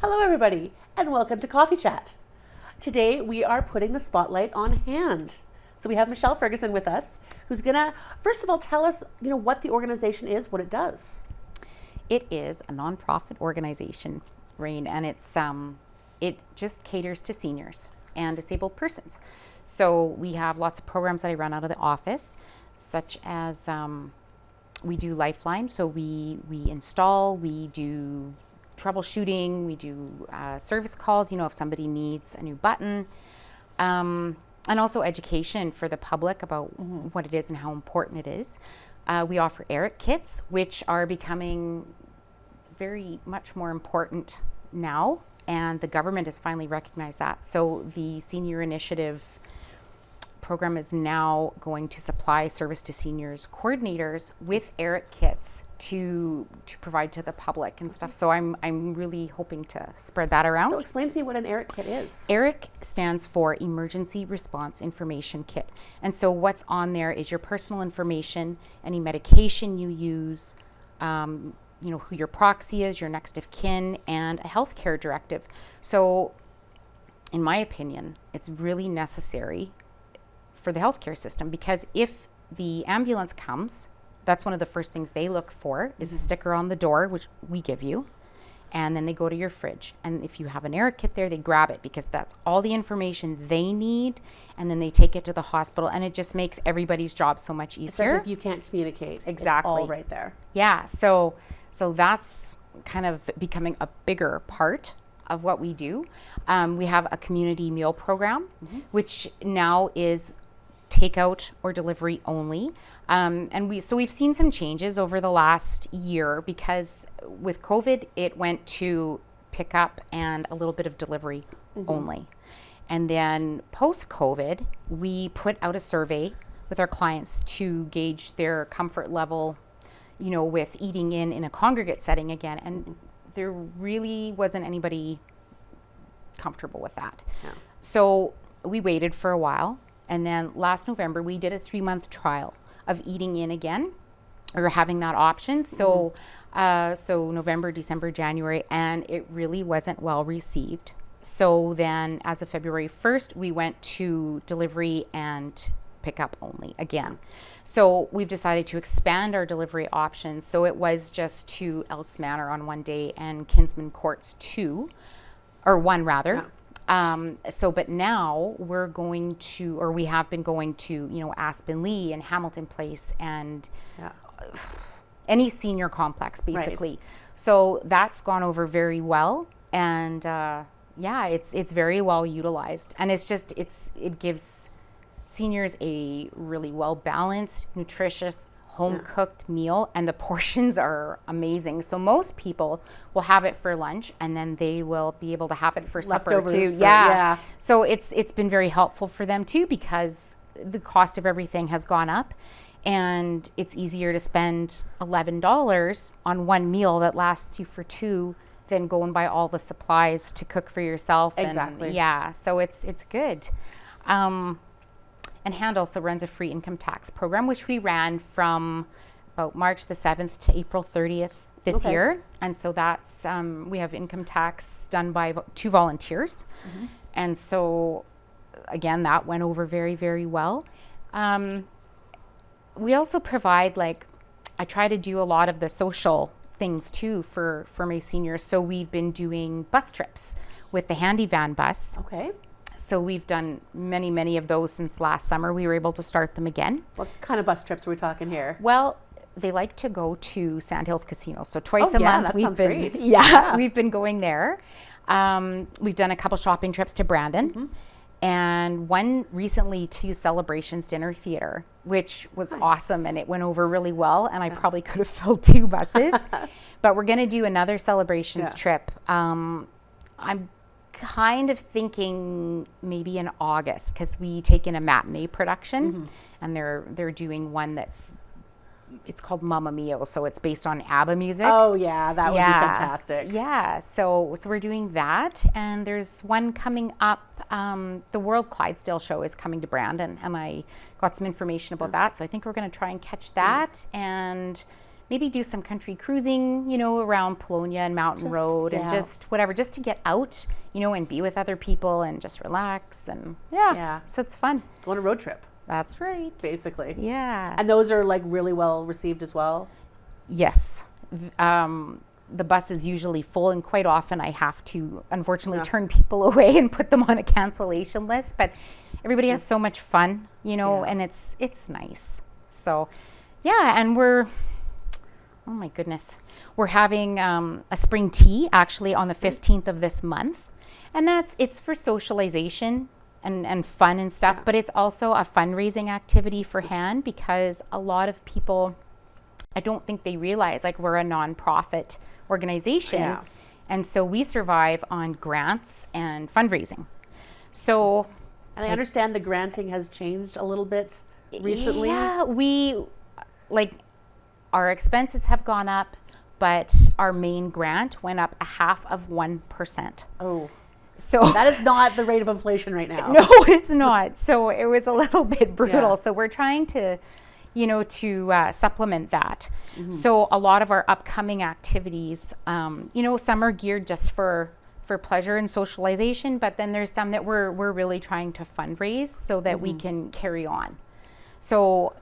Hello everybody and welcome to Coffee Chat. Today we are putting the spotlight on HAND. So we have Michelle Ferguson with us, who's gonna first of all tell us, what the organization is, what it does. It is a nonprofit organization, Rrain, and it just caters to seniors and disabled persons. So we have lots of programs that I run out of the office, such as we do Lifeline. So we install, we do troubleshooting, we do service calls, if somebody needs a new button, and also education for the public about what it is and how important it is. We offer ERIC kits, which are becoming very much more important now, and the government has finally recognized that. So the Senior Initiative program is now going to supply service to seniors coordinators with ERIC kits to provide to the public and stuff. So I'm really hoping to spread that around. So explain to me what an ERIC kit is. ERIC stands for Emergency Response Information Kit. And so what's on there is your personal information, any medication you use, who your proxy is, your next of kin, and a healthcare directive. So in my opinion, it's really necessary for the healthcare system, because if the ambulance comes, that's one of the first things they look for is a sticker on the door, which we give you, and then they go to your fridge. And if you have an ERIC kit there, they grab it because that's all the information they need, and then they take it to the hospital, and it just makes everybody's job so much easier. Especially if you can't communicate. Exactly. It's all right there. Yeah, so that's kind of becoming a bigger part of what we do. We have a community meal program, which now is takeout or delivery only. And we've seen some changes over the last year, because with COVID, it went to pick up and a little bit of delivery only. And then post-COVID, we put out a survey with our clients to gauge their comfort level, with eating in a congregate setting again. And there really wasn't anybody comfortable with that. Yeah. So we waited for a while. And then last November, we did a 3-month trial of eating in again, or having that option. So, so November, December, January, and it really wasn't well received. So then as of February 1st, we went to delivery and pickup only again. So we've decided to expand our delivery options. So it was just to Elks Manor on one day and Kinsman Courts one rather. Yeah. But now we're going to, or we have been going to, Aspen Lee and Hamilton Place and any senior complex, basically. Right. So that's gone over very well. And it's very well utilized. And it gives seniors a really well balanced, nutritious, home-cooked meal, and the portions are amazing. So most people will have it for lunch, and then they will be able to have it for supper too. Yeah. So it's been very helpful for them too, because the cost of everything has gone up, and it's easier to spend $11 on one meal that lasts you for 2 than go and buy all the supplies to cook for yourself. Exactly. And so it's good. And HAND also runs a free income tax program, which we ran from about March the 7th to April 30th this year. And so that's, we have income tax done by 2 volunteers. And so, again, that went over very, very well. We also provide, I try to do a lot of the social things too for my seniors. So we've been doing bus trips with the Handy Van bus. Okay. So we've done many, many of those since last summer. We were able to start them again. What kind of bus trips are we talking here? Well, they like to go to Sandhills Casino. So twice a month that we've sounds been great. we've been going there. We've done a couple shopping trips to Brandon, and one recently to Celebrations Dinner Theater, which was awesome, and it went over really well, and I probably could have filled 2 buses. But we're going to do another Celebrations trip. I'm kind of thinking maybe in August, because we take in a matinee production, and they're doing one it's called Mamma Mia, so it's based on ABBA music. Oh yeah, that would be fantastic. Yeah, so we're doing that, and there's one coming up. The World Clydesdale show is coming to Brandon, and I got some information about that, so I think we're going to try and catch that and maybe do some country cruising, you know, around Polonia and Mountain Road and just whatever, just to get out, you know, and be with other people and just relax. And so it's fun. Go on a road trip. That's right. Basically. Yeah. And those are like really well received as well? Yes. The bus is usually full, and quite often I have to unfortunately turn people away and put them on a cancellation list, but everybody has so much fun, you know, and it's nice. So and we're, oh my goodness, we're having a spring tea actually on the 15th of this month, and it's for socialization and fun and stuff, but it's also a fundraising activity for hand, because a lot of people, I don't think they realize, like, we're a nonprofit organization, and so we survive on grants and fundraising. So, and I understand the granting has changed a little bit recently. Yeah, our expenses have gone up, but our main grant went up 0.5%. Oh, so that is not the rate of inflation right now. No, it's not. So it was a little bit brutal. So we're trying to, you know, to supplement that. So a lot of our upcoming activities, you know, some are geared just for pleasure and socialization, but then there's some that we're really trying to fundraise so that we can carry on. So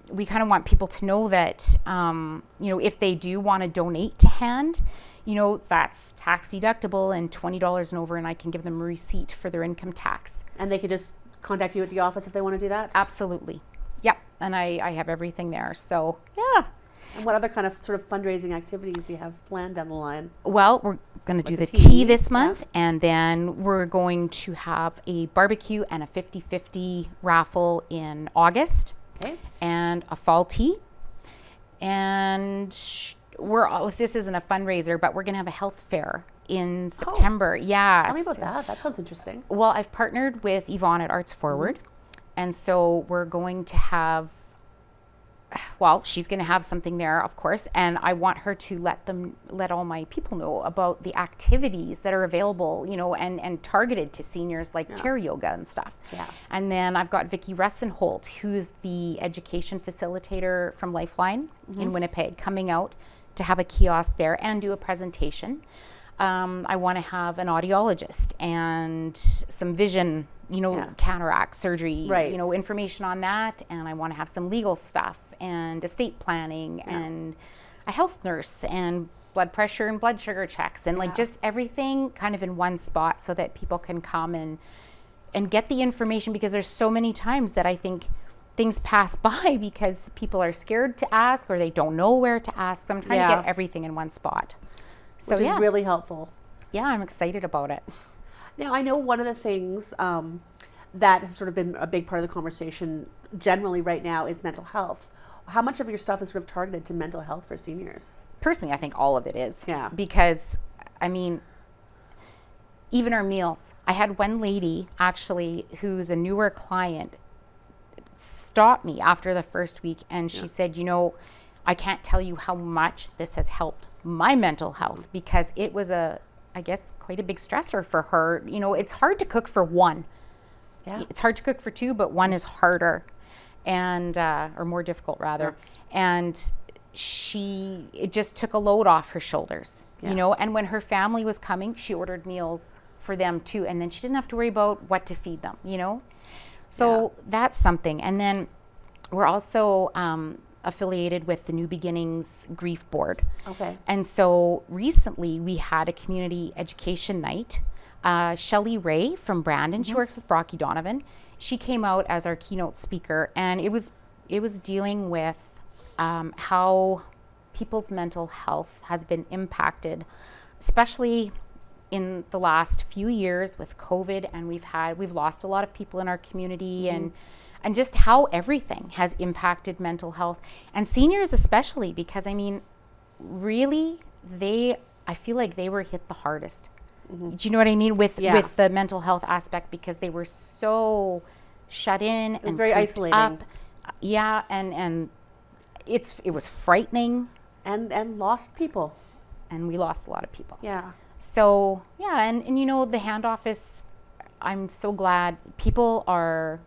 we kind of want people to know that, you know, if they do want to donate to hand, you know, that's tax deductible and $20 and over, and I can give them a receipt for their income tax. And they could just contact you at the office if they want to do that? Absolutely. Yep. And I have everything there. So, And what other kind of sort of fundraising activities do you have planned down the line? Well, we're going to do the tea tea this month, and then we're going to have a barbecue and a 50-50 raffle in August. Okay. And a fall tea. And this isn't a fundraiser, but we're going to have a health fair in September. Yeah. Tell me about that. That sounds interesting. Well, I've partnered with Yvonne at Arts Forward. And so we're going to have, well, she's going to have something there, of course. And I want her to let all my people know about the activities that are available, you know, and targeted to seniors, like chair yoga and stuff. Yeah. And then I've got Vicki Ressenholt, who's the education facilitator from Lifeline in Winnipeg, coming out to have a kiosk there and do a presentation. I want to have an audiologist and some vision, you know, cataract surgery, you know, information on that. And I want to have some legal stuff and estate planning and a health nurse and blood pressure and blood sugar checks and like just everything kind of in one spot so that people can come and get the information, because there's so many times that I think things pass by because people are scared to ask or they don't know where to ask. So I'm trying to get everything in one spot. So which is really helpful. Yeah, I'm excited about it. Now, I know one of the things that has sort of been a big part of the conversation generally right now is mental health. How much of your stuff is sort of targeted to mental health for seniors? Personally, I think all of it is. Yeah. Because, I mean, even our meals. I had one lady, actually, who's a newer client, stop me after the first week, and she said, you know, I can't tell you how much this has helped my mental health, because it was I guess, quite a big stressor for her. You know, it's hard to cook for one. Yeah. It's hard to cook for two, but one is harder and, or more difficult rather. Yeah. And it just took a load off her shoulders, you know, and when her family was coming, she ordered meals for them too. And then she didn't have to worry about what to feed them, you know? So that's something. And then we're also, affiliated with the New Beginnings Grief Board. Okay. And so recently we had a community education night. Shelley Rrain from Brandon, she works with Brocky Donovan. She came out as our keynote speaker, and it was dealing with how people's mental health has been impacted, especially in the last few years with COVID, and we've lost a lot of people in our community, and just how everything has impacted mental health, and seniors especially, because I mean, really, I feel like they were hit the hardest. Do you know what I mean with the mental health aspect, because they were so shut in and very isolating. Up. Yeah, and it was frightening, and lost people, and we lost a lot of people. Yeah. So and you know, the hand office, I'm so glad people are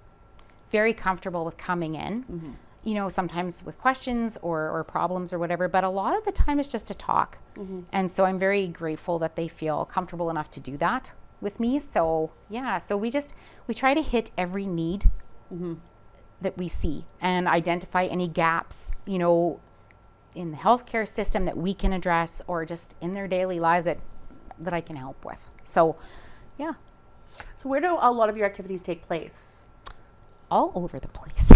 very comfortable with coming in. you know, sometimes with questions or problems or whatever, but a lot of the time it's just to talk. And so I'm very grateful that they feel comfortable enough to do that with me. So yeah, so we try to hit every need that we see and identify any gaps, you know, in the healthcare system that we can address, or just in their daily lives that I can help with. So yeah. So where do a lot of your activities take place? All over the place.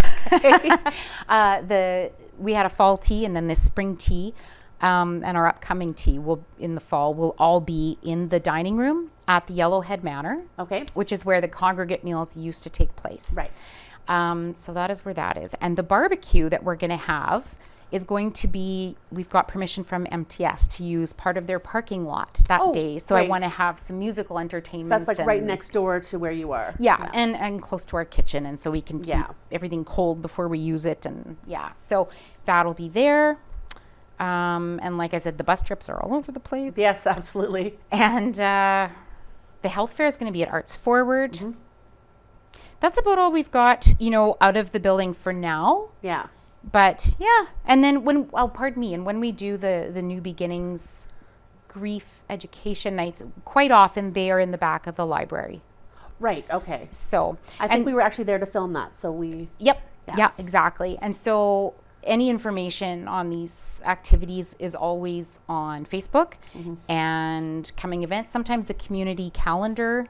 We had a fall tea and then this spring tea, and our upcoming tea in the fall will all be in the dining room at the Yellowhead Manor, which is where the congregate meals used to take place. Right. So that is where that is. And the barbecue that we're going to have is going to be, we've got permission from MTS to use part of their parking lot that day. So I want to have some musical entertainment. So that's like right next door to where you are. Yeah. And close to our kitchen. And so we can keep everything cold before we use it. And so that'll be there. And like I said, the bus trips are all over the place. Yes, absolutely. And the health fair is going to be at Arts Forward. That's about all we've got, you know, out of the building for now. Yeah. But yeah, and then when we do the New Beginnings grief education nights, quite often they are in the back of the library. Right, okay. So I think we were actually there to film that, so we... Yep, yeah, exactly. And so any information on these activities is always on Facebook and coming events. Sometimes the community calendar,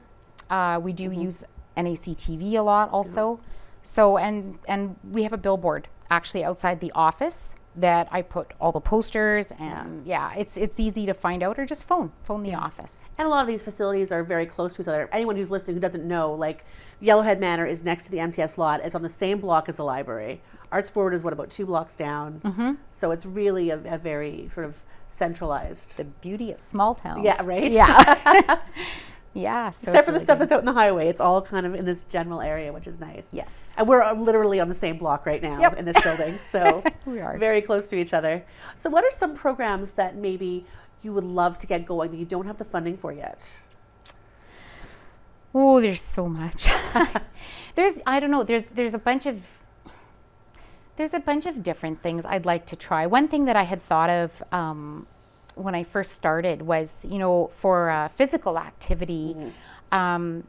we do use NACTV a lot also. So, and we have a billboard actually outside the office that I put all the posters, and it's easy to find out, or just phone the office. And a lot of these facilities are very close to each other. Anyone who's listening who doesn't know, like Yellowhead Manor is next to the MTS lot. It's on the same block as the library. Arts Forward is about 2 blocks down. So it's really a very sort of centralized. The beauty of small towns. Yeah, right? Yeah. Yeah. So except for the stuff that's out in the highway. It's all kind of in this general area, which is nice. Yes. And we're literally on the same block right now in this building. So we are very close to each other. So what are some programs that maybe you would love to get going that you don't have the funding for yet? Oh, there's so much. There's a bunch of different things I'd like to try. One thing that I had thought of when I first started was, you know, for physical activity, I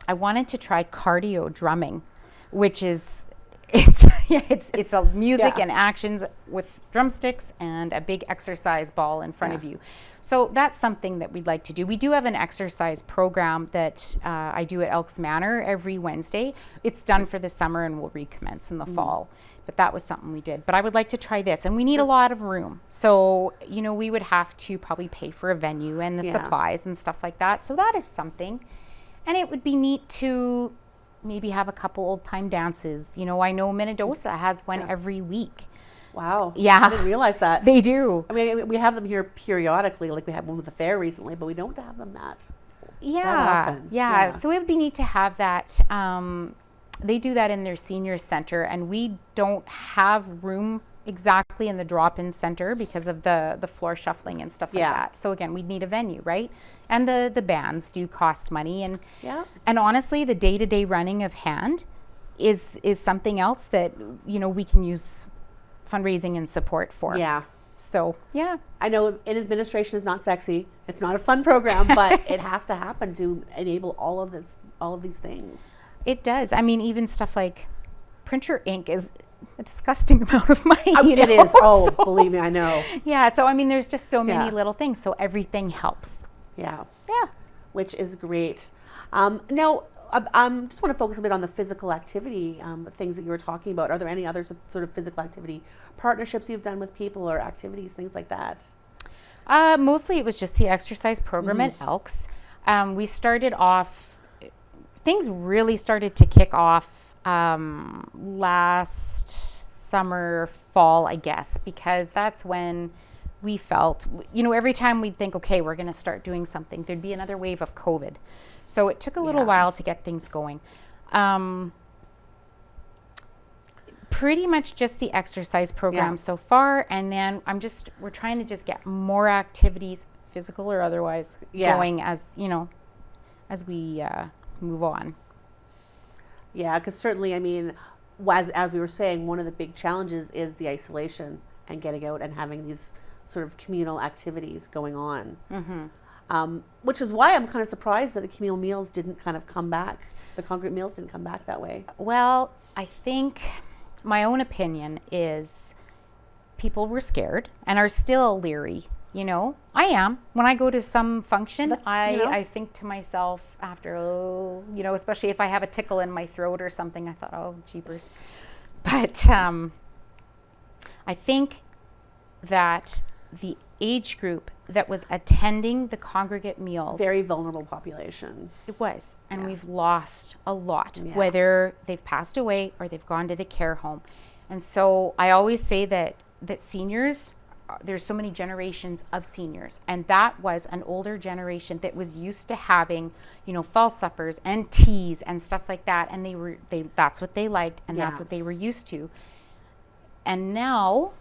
wanted to try cardio drumming, which is it's a music and actions with drumsticks and a big exercise ball in front of you. So that's something that we'd like to do. We do have an exercise program that I do at Elks Manor every Wednesday. It's done for the summer and will recommence in the fall. But that was something we did. But I would like to try this. And we need a lot of room. So, you know, we would have to probably pay for a venue and the supplies and stuff like that. So that is something. And it would be neat to maybe have a couple old time dances. You know, I know Minnedosa has one every week. Wow. Yeah. I didn't realize that. They do. I mean, we have them here periodically, like we had one with the fair recently, but we don't have them that often. Yeah. So it would be neat to have that. They do that in their senior center, and we don't have room exactly in the drop-in center because of the floor shuffling and stuff like that. So again, we'd need a venue, right? And the bands do cost money, and honestly, the day-to-day running of hand is something else that, you know, we can use fundraising and support for. Yeah. So I know in administration is not sexy. It's not a fun program, but it has to happen to enable all of these things. It does. I mean, even stuff like printer ink is a disgusting amount of money. It is. Oh, believe me, I know. Yeah. So, I mean, there's just so many little things. So everything helps. Yeah. Yeah. Which is great. Now, I just want to focus a bit on the physical activity things that you were talking about. Are there any other sort of physical activity partnerships you've done with people or activities, things like that? Mostly it was just the exercise program at Elks. We started off... Things really started to kick off last summer, fall, I guess, because that's when we felt, you know, every time we'd think, okay, we're going to start doing something, there'd be another wave of COVID. So it took a little while to get things going. Pretty much just the exercise program so far. And then we're trying to just get more activities, physical or otherwise, going as, you know, as we... move on. Yeah, because certainly, I mean, as we were saying, one of the big challenges is the isolation and getting out and having these sort of communal activities going on. Which is why I'm kind of surprised that the communal meals didn't kind of come back. The congregate meals didn't come back that way. Well, I think my own opinion is people were scared and are still leery. You know, I am. When I go to some function, I think to myself after, you know, especially if I have a tickle in my throat or something, I thought, oh, jeepers. But I think that the age group that was attending the congregate meals, very vulnerable population. It was. And we've lost a lot, whether they've passed away or they've gone to the care home. And so I always say that seniors, there's so many generations of seniors, and that was an older generation that was used to having, you know, fall suppers and teas and stuff like that, and that's what they liked, and that's what they were used to. And now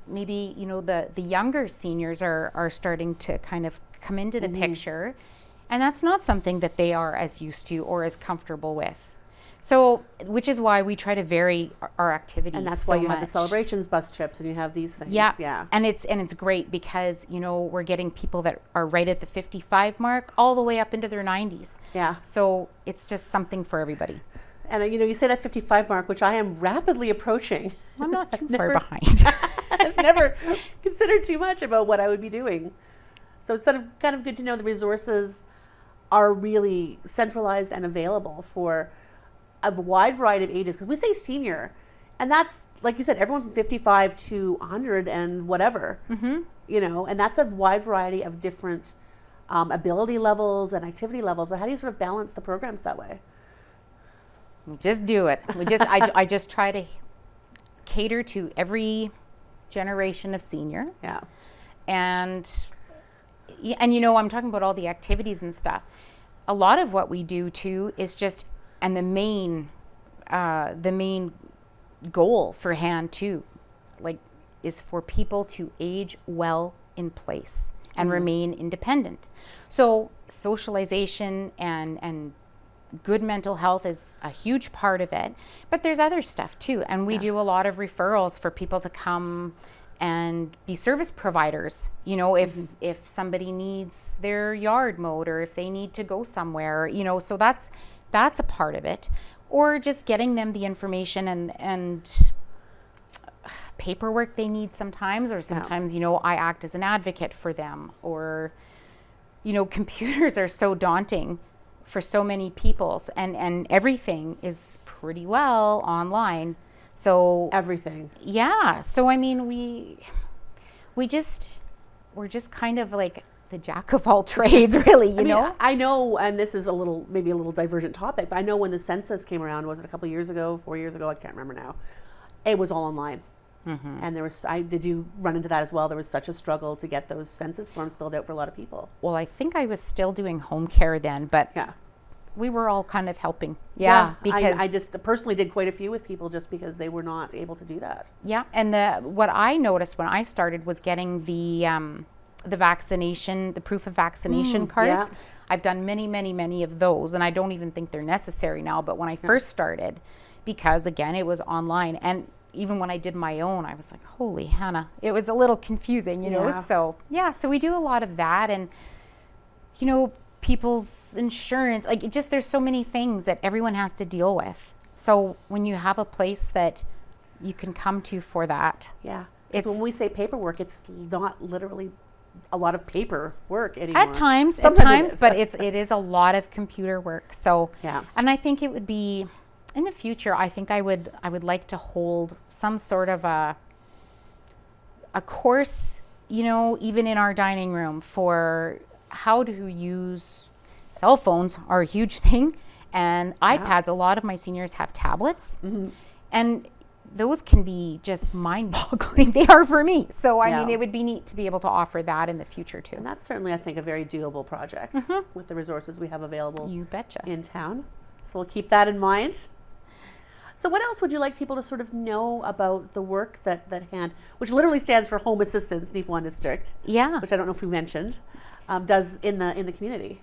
maybe, you know, the younger seniors are starting to kind of come into the picture, and that's not something that they are as used to or as comfortable with. So, which is why we try to vary our activities. And that's why you have the celebrations bus trips and you have these things. Yeah. And it's great because, you know, we're getting people that are right at the 55 mark all the way up into their 90s. Yeah. So it's just something for everybody. And, you know, you say that 55 mark, which I am rapidly approaching. I'm not too far behind. I've never considered too much about what I would be doing. So it's kind of good to know the resources are really centralized and available for a wide variety of ages, because we say senior, and that's, like you said, everyone from 55 to 100 and whatever, you know, and that's a wide variety of different ability levels and activity levels. So how do you sort of balance the programs that way? We just do it. I just try to cater to every generation of senior. Yeah. And you know, I'm talking about all the activities and stuff. A lot of what we do too is just, and the main goal for hand too, like, is for people to age well in place and remain independent. So socialization and good mental health is a huge part of it, but there's other stuff too. And we do a lot of referrals for people to come and be service providers. You know, if somebody needs their yard mowed, or if they need to go somewhere, you know, so that's a part of it. Or just getting them the information and paperwork they need sometimes, or sometimes, you know, I act as an advocate for them. Or, you know, computers are so daunting for so many people, and everything is pretty well online. So everything. Yeah. So I mean, we're just kind of like the jack of all trades, really, you know? I know, and this is maybe a little divergent topic, but I know when the census came around, was it a couple of years ago, 4 years ago? I can't remember now. It was all online. And did you run into that as well? There was such a struggle to get those census forms filled out for a lot of people. Well, I think I was still doing home care then, but we were all kind of helping. Yeah. Because I just personally did quite a few with people just because they were not able to do that. Yeah. And what I noticed when I started was getting the vaccination, the proof of vaccination cards. Yeah. I've done many of those, and I don't even think they're necessary now. But when I first started, because again, it was online, and even when I did my own, I was like, holy Hannah, it was a little confusing, you know? So we do a lot of that. And, you know, people's insurance, like, there's so many things that everyone has to deal with. So when you have a place that you can come to for that. Yeah. It's when we say paperwork, it's not literally a lot of paper work anymore. At times, but it is a lot of computer work. So, and I think it would be, in the future, I think I would like to hold some sort of a course, you know, even in our dining room, for how to use cell phones are a huge thing, and iPads. A lot of my seniors have tablets, and those can be just mind-boggling. They are for me. So, I mean, it would be neat to be able to offer that in the future too. And that's certainly, I think, a very doable project with the resources we have available. You betcha. In town. So we'll keep that in mind. So what else would you like people to sort of know about the work that HAND, which literally stands for Home Assistance Neepawa District, which I don't know if we mentioned, does in the community?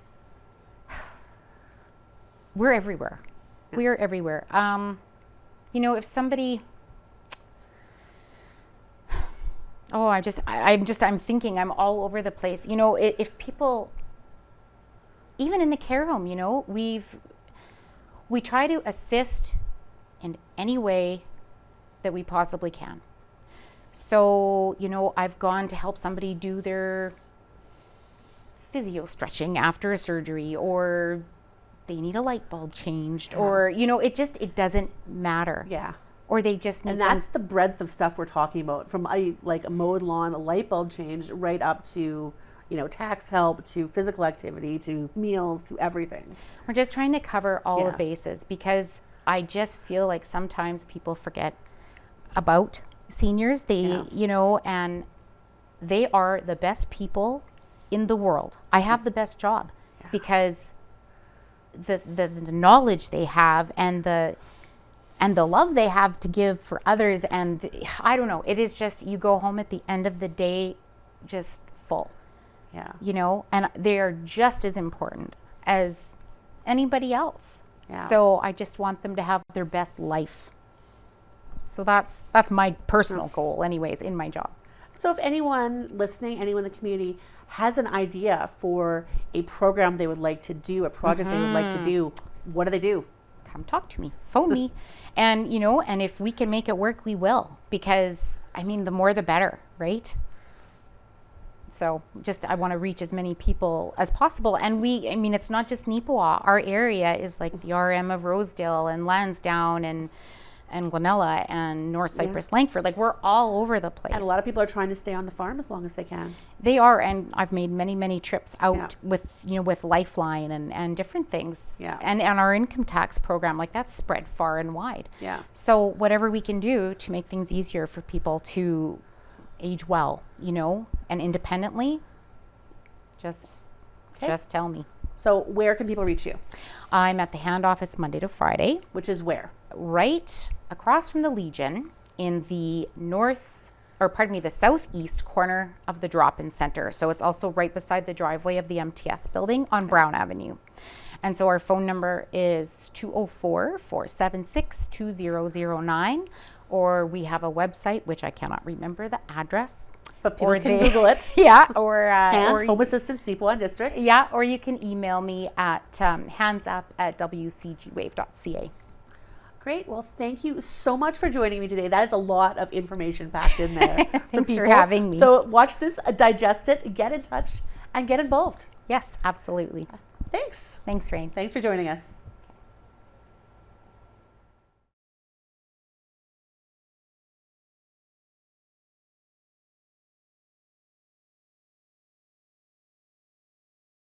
We're everywhere. We are everywhere. you know, if somebody, oh, I'm thinking, I'm all over the place. You know, if people, even in the care home, you know, we try to assist in any way that we possibly can. So, you know, I've gone to help somebody do their physio stretching after a surgery, or they need a light bulb changed, or, you know, it doesn't matter. Yeah. Or they just need And that's the breadth of stuff we're talking about, from a mowed lawn, a light bulb change, right up to, you know, tax help, to physical activity, to meals, to everything. We're just trying to cover all Yeah. the bases, because I just feel like sometimes people forget about seniors. They, you know, and they are the best people in the world. I have the best job because the knowledge they have, and the love they have to give for others, and I don't know, it is just, you go home at the end of the day just full. Yeah. You know, and they are just as important as anybody else. Yeah. So I just want them to have their best life. So that's my personal goal anyways in my job. So if anyone listening, anyone in the community has an idea for a program they would like to do, a project they would like to do, what do they do? Come talk to me, phone me. And, you know, and if we can make it work, we will, because I mean, the more the better, right? So just, I want to reach as many people as possible. And I mean, it's not just Neepawa. Our area is like the RM of Rosedale and Lansdowne and Glenella and North Cypress, Langford. Like, we're all over the place. And a lot of people are trying to stay on the farm as long as they can. They are, and I've made many, many trips out with, you know, with Lifeline and different things. Yeah. And our income tax program, like, that's spread far and wide. Yeah. So whatever we can do to make things easier for people to age well, you know, and independently, just tell me. So where can people reach you? I'm at the hand office Monday to Friday. Which is where? Right across from the Legion, in the the southeast corner of the drop-in center. So it's also right beside the driveway of the MTS building on Brown Avenue. And so our phone number is 204-476-2009, or we have a website, which I cannot remember the address. But people can Google it. Yeah, or Home Assistance, Neepawa District. Yeah, or you can email me at handsup@wcgwave.ca. Great. Well, thank you so much for joining me today. That is a lot of information packed in there. Thanks for having me. So watch this, digest it, get in touch, and get involved. Yes, absolutely. Thanks. Thanks, Rrain. Thanks for joining us.